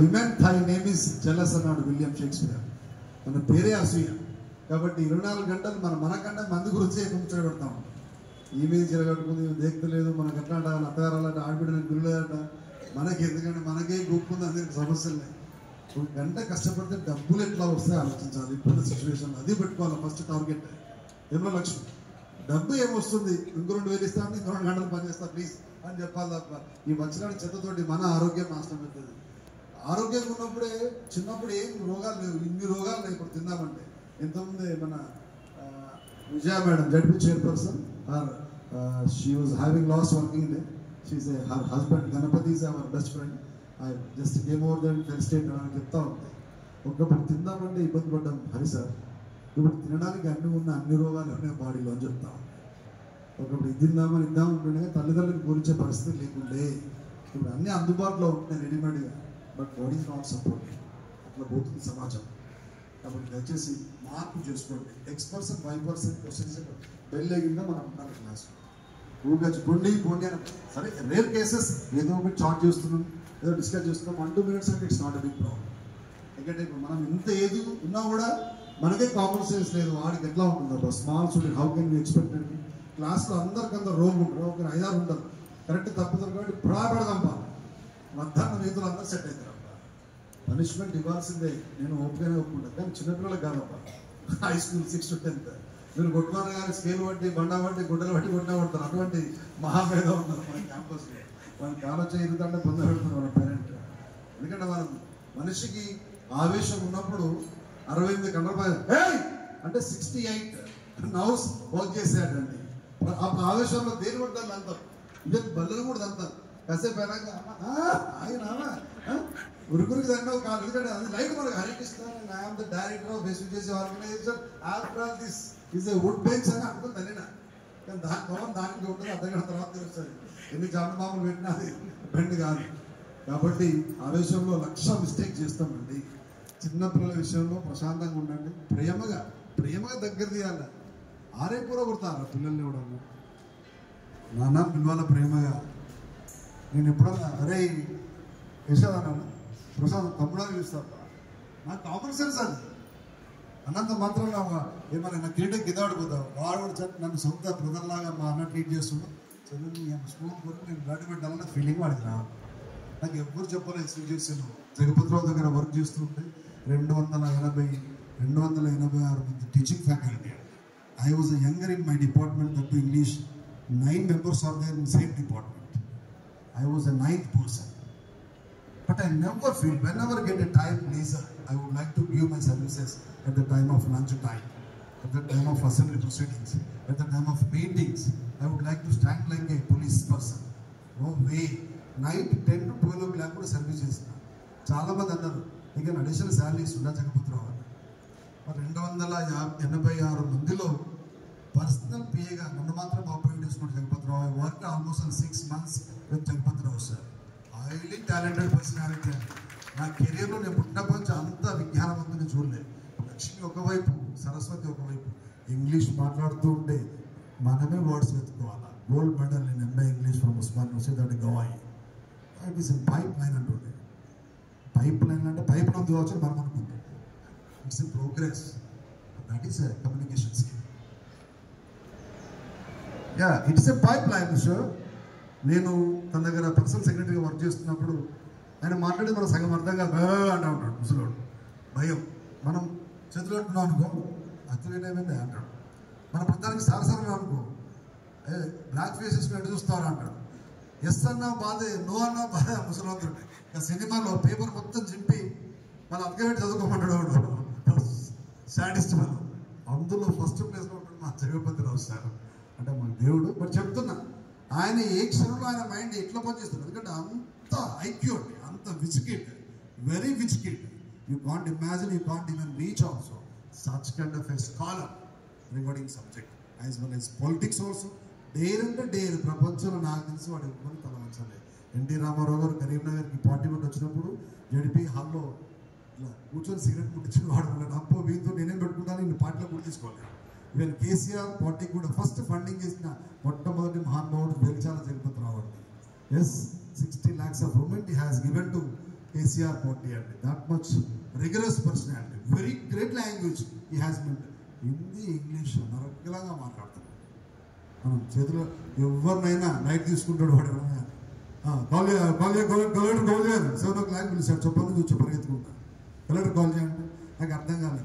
Women thy name is jealous అన్నాడు William Shakespeare. మన పేరే అసూయ. కాబట్టి 24 గంటలు మనకన్నా మంది గురించి కూర్చొని పెడతాం. ఈమె జరగట్టుకుంది దేక్తలేదు, మనకు ఎట్లా అంట అత్తగారాలంటే ఆడబిడ్డలకు గురిలేదట. మనకి ఎందుకంటే మనకే గొప్పంది, అందరికి సమస్యలు లేవు. ఒక గంట కష్టపడితే డబ్బులు ఎట్లా వస్తాయి ఆలోచించాలి. ఇప్పుడున్న సిచ్యువేషన్ అది పెట్టుకోవాలి ఫస్ట్ టార్గెట్. ఏమో లక్ష్యం డబ్బు ఏమొస్తుంది, ఇంకో 2,000 ఇస్తాను, ఇంకో 2 గంటలు పనిచేస్తా ప్లీజ్ అని చెప్పాలి తప్ప ఈ వచ్చిన చెత్తతోటి మన ఆరోగ్యం నాశనం అవుతుంది. ఆరోగ్యంగా ఉన్నప్పుడే చిన్నప్పుడు ఏం రోగాలు లేవు, ఇన్ని రోగాలు లేవు. ఇప్పుడు తిందామంటే ఎంతమంది మన Vijaya madam ZP chairperson she was having last working day. She is her husband Ganapathi is our best friend. I just game over then fell state అని చెప్తా ఉంటాయి. ఒకప్పుడు తిందామంటే ఇబ్బంది పడ్డాం హరి సార్, ఇప్పుడు తినడానికి అన్ని రోగాలు ఉన్నాయి బాడీలో అని చెప్తా ఉంటాం. ఒకప్పుడు ఇది తిందామని ఇద్దామంటుండే తల్లిదండ్రులకు గురించే పరిస్థితి లేకుండే. ఇప్పుడు అన్నీ అందుబాటులో ఉంటున్నాయి రెడీమేడ్గా, but body is not supporting. అట్లా పోతుంది సమాజం. కాబట్టి దయచేసి మార్పు చేసుకోండి. X% 5% క్వశ్చన్స్ బెల్ అయ్యిందా మనం ఉండాలి క్లాస్ ఊరికొచ్చి పోండి అని. సరే రేర్ కేసెస్ ఏదో ఒకటి చార్ట్ చేస్తున్నాం, ఏదో డిస్కస్ చేస్తున్నాం. 1-2 minutes అంటే it's not a big problem. ఎందుకంటే ఇప్పుడు మనం ఇంత ఏది ఉన్నా కూడా మనకే కామన్ సెన్స్ లేదు. వాడికి ఎట్లా ఉంటుందో small student how can you expect అండి. క్లాస్లో అందరికందరూ రోగు ఉంటారు, ఒక 5-6 ఉంటారు. కరెక్ట్ తప్పుతారు కాబట్టి పెడదాం మధ్యాహ్నం రైతులు అందరూ సెట్ అవుతారు. పనిష్మెంట్ ఇవ్వాల్సిందే, నేను ఓపికనే ఒప్పుకుంటాను. కానీ చిన్నపిల్లలకు కాదబ్బా, హై స్కూల్ 6 to 10 మీరు కొట్టుకున్న కానీ స్కేల్ బట్టి బండ బట్టి గుడ్డలు బట్టి కొట్టినా కొడతారు. అటువంటి మహాభేదం ఉన్నారు మన క్యాంపస్లో. వాళ్ళకి ఆలోచన ఎదుగుతుంటే పొందబెడుతున్నారు వాళ్ళ పేరెంట్. ఎందుకంటే మనం మనిషికి ఆవేశం ఉన్నప్పుడు 68 గంటల అంటే 68 నౌస్ వర్క్ చేసేటండి. అప్పుడు ఆవేశంలో దేని పడ్డాను అంటారు, ఇదే బల్లలు కూడా అంటారు. కాసేపు అయినాక ఉరుకురికి దండవు కాదు. ఎందుకంటే అది లైట్ మనకు Harikrishna I'm the director of SVJC organisation after all this is a wood bench అని అనుకుని తల్లినా. కానీ దానికి ఉంటుంది, అర్ధగంట తర్వాత తెలుస్తుంది. ఎన్ని జామమాములు పెట్టినా అది బెండ్ కాదు. కాబట్టి ఆవేశంలో 1,00,000 మిస్టేక్ చేస్తామండి. చిన్నపిల్లల విషయంలో ప్రశాంతంగా ఉండండి. ప్రేమగా దగ్గర తీయాలి. ఆరేపూర కొడతారు పిల్లల్ని కూడా. నాన్న పిల్లల ప్రేమగా నేను ఎప్పుడన్నా అరే యశోదన్నా ప్రసాద్ తమ్ముడా పిలుస్తాను. నాకు కామన్ సెన్స్ అది. అన్నంత మాత్రం ఏమన్నా నా క్రీడకి గిదాడిపోతావు. వాడు కూడా నన్ను సొంత బ్రదర్లాగా మా అన్న ట్రీట్ చేస్తున్నాడు. చదువు స్కూల్ కొరకు నేను బ్లడ్ పెట్టాలన్న ఫీలింగ్ వాడికి రావాలి. నాకు ఎవ్వరు చెప్పలేదు. స్వీట్ చేసాను జగపతిరావు దగ్గర వర్క్ చేస్తుంటే 286 మంది teaching faculty. I was a younger in my department, that to English 9 members are there in same department. I was a 9th person. But I never feel, whenever I get a time laser, I would like to give my services at the time of lunch time, at the time of assembly proceedings, at the time of meetings. I would like to stand like a police person. No way. Night 10 to 12 o'clock కూడా service చేసిన. చాలా మంది అన్నారు ఇక additional salaries ఉందా జగపతిరావు అని. 286 మందిలో personal పిఏగా నన్ను మాత్రం అపాయింట్ చేసుకున్నాడు Jagapathi Rao. I work almost 6 months with Jagapathi Rao sir. Highly talented personality. నా కెరీర్లో నేను పుట్టినప్పటి నుంచి అంత విజ్ఞానవంతుని చూడలేదు. లక్ష్మి ఒకవైపు, సరస్వతి ఒకవైపు. ఇంగ్లీష్ మాట్లాడుతూ ఉంటే మనమే వర్డ్స్ వెతుకోవాలా. Gold medal in MA English from Osman university గవాయి. ఇట్ ఈస్ పైప్ లైన్ అంటుండే. పైప్ లైన్ అంటే పైప్ లో కావచ్చు మనం అనుకుంటాం. It's a progress. That is a communication skill. It's a pipeline sir. నేను తన దగ్గర పర్సనల్ సెక్రటరీగా వర్క్ చేస్తున్నప్పుడు ఆయన మాట్లాడేది మన సగం అర్థం కాదు అంటూ ఉంటాడు ముసలోడు. భయం. మనం చేతులు అంటున్నాం అనుకో అతనేమైంది అంటాడు. మన ప్రధానికి సారసరం అనుకో బ్లాక్ ఫేసెస్ ఎటు చూస్తారా అంటాడు. ఎస్ అన్నా బాధే, నో అన్నా బాధ ముసలోతుంటే. సినిమాలో పేపర్ మొత్తం చింపి మన అర్థమేంటి చదువుకోమంటాడు. సాడిస్ట్ మనం. అందులో ఫస్ట్ ప్లేస్లో ఉంటాడు మా జగపతిరావు సార్. అంటే మన దేవుడు. బట్ చెప్తున్నా ఆయన ఏ క్షణంలో ఆయన మైండ్ ఎట్లా పనిచేస్తుంది. ఎందుకంటే అంత ఐక్యూ అండి, అంత whiz kid, very whiz kid. You can't imagine, you can't even reach also such kind of a scholar regarding subject as well as politics also. Dare అంటే డేర్. ప్రపంచంలో నాకు తెలిసి వాడు ఎవ్వరు తల వంచలే. ఎన్టీ రామారావు గారు కరీంనగర్కి పార్టీ పెట్టి వచ్చినప్పుడు జడిపి హాల్లో ఇలా కూర్చొని సిగరెట్ ముట్టించిన వాడు అప్పో వీంతో నేనేం పెట్టుకుంటాను ఇన్ని పార్టీలో కూడా తీసుకోలేదు. ఈవెన్ కేసీఆర్ పార్టీకి కూడా ఫస్ట్ ఫండింగ్ చేసిన మొట్టమొదటి మహానుభావుడు వెలిచాల జగపతిరావు అండి. Yes 60 lakhs of movement he has given to KCR పోటీ అండి. That much rigorous personality, very great language ఈ హ్యాస్ బిల్ట్. హిందీ ఇంగ్లీష్ నరకలాగా మాట్లాడతాడు. మనం చేతిలో ఎవరినైనా నైట్ తీసుకుంటాడు వాడు. కలెక్టర్ కాల్ చేయాలి 7 o'clock పిలిచాడు, చొప్పని చూసి పరిగెత్తుకుంటా. కలెక్టర్ కాల్ చేయాలంటే నాకు అర్థం కాలేదు.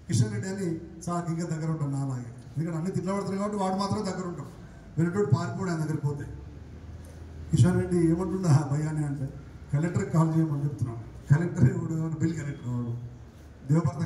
కిషన్ రెడ్డి అని సార్ ఇంకా దగ్గర ఉంటాడు నాలాగే, ఎందుకంటే అన్ని తిట్ల పడతారు కాబట్టి వాడు మాత్రం దగ్గర ఉంటాడు. వెనటోడు పారిపోడు ఆయన దగ్గరికి పోతే. కిషన్ రెడ్డి ఏమంటుండా భయాన్ని అంటే కలెక్టర్కి కాల్ చేయమని చెప్తున్నాడు. కలెక్టర్ బిల్ కలెక్టర్ వాడు దేవపర్త